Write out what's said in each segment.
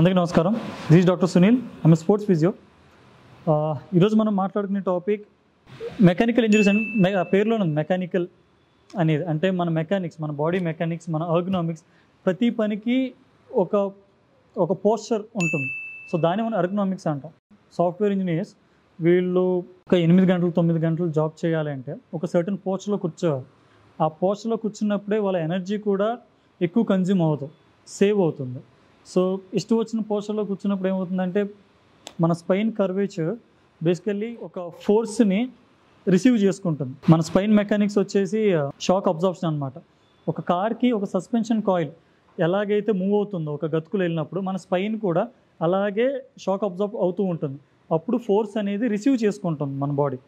అందరికీ నమస్కారం. This is doctor Sunil. I'm sports physio. ఈరోజు మనం మాట్లాడుకునే టాపిక్ మెకానికల్ ఇంజరీస్ అండ్ పేరులో ఉంది మెకానికల్ అనేది. అంటే మన మెకానిక్స్, మన బాడీ మెకానిక్స్, మన ఎర్గనామిక్స్, ప్రతి పనికి ఒక పోస్చర్ ఉంటుంది. సో దాన్ని మనం ఎర్గనామిక్స్ అంటాం. సాఫ్ట్వేర్ ఇంజనీర్స్ వీళ్ళు ఒక 8 గంటలు 9 గంటలు జాబ్ చేయాలంటే ఒక సర్టన్ పోస్చర్లో కూర్చోవాలి. ఆ పోస్చర్లో కూర్చున్నప్పుడే వాళ్ళ ఎనర్జీ కూడా ఎక్కువ కన్జ్యూమ్ అవుతుంది, సేవ్ అవుతుంది. సో ఇష్టం వచ్చిన పోస్చర్లో కూర్చున్నప్పుడు ఏమవుతుందంటే మన స్పైన్ కర్వేచర్ బేసికల్లీ ఒక ఫోర్స్ని రిసీవ్ చేసుకుంటుంది. మన స్పైన్ మెకానిక్స్ వచ్చేసి షాక్ అబ్జార్ప్షన్ అనమాట. ఒక కార్కి ఒక సస్పెన్షన్ కాయిల్ ఎలాగైతే మూవ్ అవుతుందో ఒక గతుకులు వెళ్ళినప్పుడు మన స్పైన్ కూడా అలాగే షాక్ అబ్జార్బ్ అవుతూ ఉంటుంది. అప్పుడు ఫోర్స్ అనేది రిసీవ్ చేసుకుంటుంది మన బాడీ.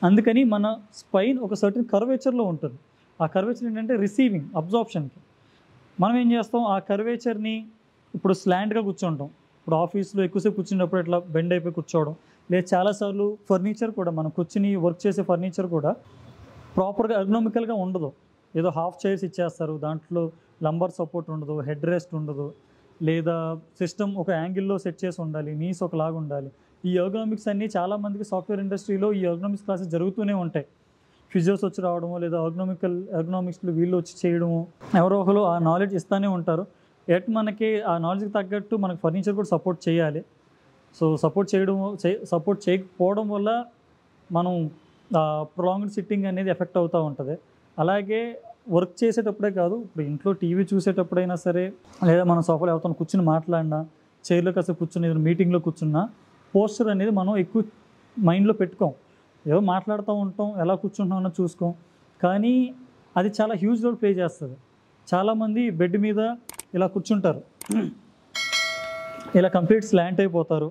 అందుకని మన స్పైన్ ఒక సర్టన్ కర్వేచర్లో ఉంటుంది. ఆ కర్వేచర్ ఏంటంటే రిసీవింగ్ అబ్జార్ప్షన్కి. మనం ఏం చేస్తాం, ఆ కర్వేచర్ని ఇప్పుడు స్లాంట్గా కూర్చుంటాం. ఇప్పుడు ఆఫీస్లో ఎక్కువసేపు కూర్చున్నప్పుడు ఇట్లా బెండ్ అయిపోయి కూర్చోవడం, లేదా చాలాసార్లు ఫర్నిచర్ కూడా మనం కూర్చుని వర్క్ చేసే ఫర్నిచర్ కూడా ప్రాపర్గా ఎర్గనామికల్గా ఉండదు. ఏదో హాఫ్ చైర్స్ ఇచ్చేస్తారు, దాంట్లో లంబర్ సపోర్ట్ ఉండదు, హెడ్ రెస్ట్ ఉండదు, లేదా సిస్టమ్ ఒక యాంగిల్లో సెట్ చేసి ఉండాలి, నీస్ ఒకలాగా ఉండాలి. ఈ ఎర్గనామిక్స్ అన్నీ చాలామందికి సాఫ్ట్వేర్ ఇండస్ట్రీలో ఈ ఎర్గనామిక్స్ క్లాసెస్ జరుగుతూనే ఉంటాయి. ఫిజియోస్ వచ్చి రావడము, లేదా ఎర్గనామిక్స్లో వీళ్ళు వచ్చి చేయడము, ఎవరో ఒకరు ఆ నాలెడ్జ్ ఇస్తూనే ఉంటారు. ఎట్ మనకి ఆ నాలెడ్జ్కి తగ్గట్టు మనకి ఫర్నిచర్ కూడా సపోర్ట్ చేయాలి. సో సపోర్ట్ చేయకపోవడం వల్ల మనం ప్రొలాంగ్డ్ సిట్టింగ్ అనేది ఎఫెక్ట్ అవుతూ ఉంటుంది. అలాగే వర్క్ చేసేటప్పుడే కాదు, ఇప్పుడు ఇంట్లో టీవీ చూసేటప్పుడైనా సరే, లేదా మన సోఫాలో ఎవరితో కూర్చుని మాట్లాడినా, చైర్లో కాసేపు కూర్చుని ఏదైనా మీటింగ్లో కూర్చున్నా పోస్చర్ అనేది మనం ఎక్కువ మైండ్లో పెట్టుకోం. ఏదో మాట్లాడుతూ ఉంటాం, ఎలా కూర్చుంటున్నామో చూసుకోం. కానీ అది చాలా హ్యూజ్ రోల్ ప్లే చేస్తుంది. చాలామంది బెడ్ మీద ఇలా కూర్చుంటారు, ఇలా కంప్లీట్ స్లాంట్ అయిపోతారు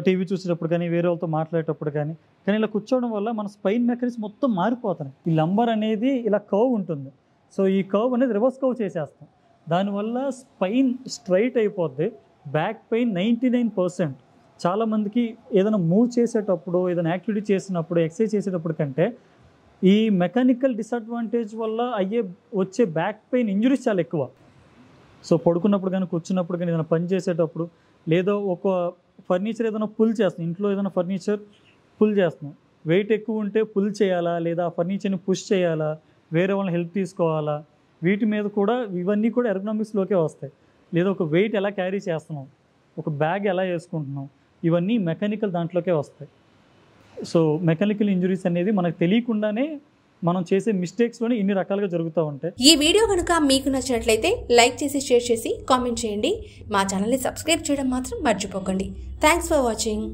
టీవీ చూసేటప్పుడు కానీ, వేరే వాళ్ళతో మాట్లాడేటప్పుడు కానీ. ఇలా కూర్చోవడం వల్ల మన స్పైన్ మెకానిక్స్ మొత్తం మారిపోతున్నాయి. ఈ లంబర్ అనేది ఇలా కర్వ్ ఉంటుంది. సో ఈ కర్వ్ అనేది రివర్స్ కర్వ్ చేసేస్తాం. దానివల్ల స్పైన్ స్ట్రైట్ అయిపోద్ది. Back pain 99%. చాలామందికి ఏదైనా మూవ్ చేసేటప్పుడు, ఏదైనా యాక్టివిటీ చేసినప్పుడు, ఎక్సర్సైజ్ చేసేటప్పుడు కంటే ఈ మెకానికల్ డిసడ్వాంటేజ్ వల్ల వచ్చే బ్యాక్ పెయిన్ ఇంజురీస్ చాలా ఎక్కువ. సో పడుకున్నప్పుడు కానీ, కూర్చున్నప్పుడు కానీ, ఏదైనా పని చేసేటప్పుడు, లేదా ఒక ఫర్నిచర్ ఏదైనా పుల్ చేస్తాం, ఇంట్లో ఏదైనా ఫర్నిచర్ పుల్ చేస్తున్నాం, వెయిట్ ఎక్కువ ఉంటే పుల్ చేయాలా, లేదా ఆ ఫర్నిచర్ని పుష్ చేయాలా, వేరే వాళ్ళని హెల్ప్ తీసుకోవాలా, వీటి మీద కూడా ఇవన్నీ కూడా ఎర్గనామిక్స్లోకే వస్తాయి. లేదా ఒక వెయిట్ ఎలా క్యారీ చేస్తున్నాం, ఒక బ్యాగ్ ఎలా వేసుకుంటున్నాం, ఇవన్నీ మెకానికల్ దాంట్లోకే వస్తాయి. సో మెకానికల్ ఇంజురీస్ అనేది మనకు తెలియకుండానే మనం చేసే మిస్టేక్స్లోనే ఇన్ని రకాలుగా జరుగుతూ ఉంటాయి. ఈ వీడియో కనుక మీకు నచ్చినట్లయితే లైక్ చేసి, షేర్ చేసి, కామెంట్ చేయండి. మా ఛానల్ని సబ్స్క్రైబ్ చేయడం మాత్రం మర్చిపోకండి. Thanks for watching.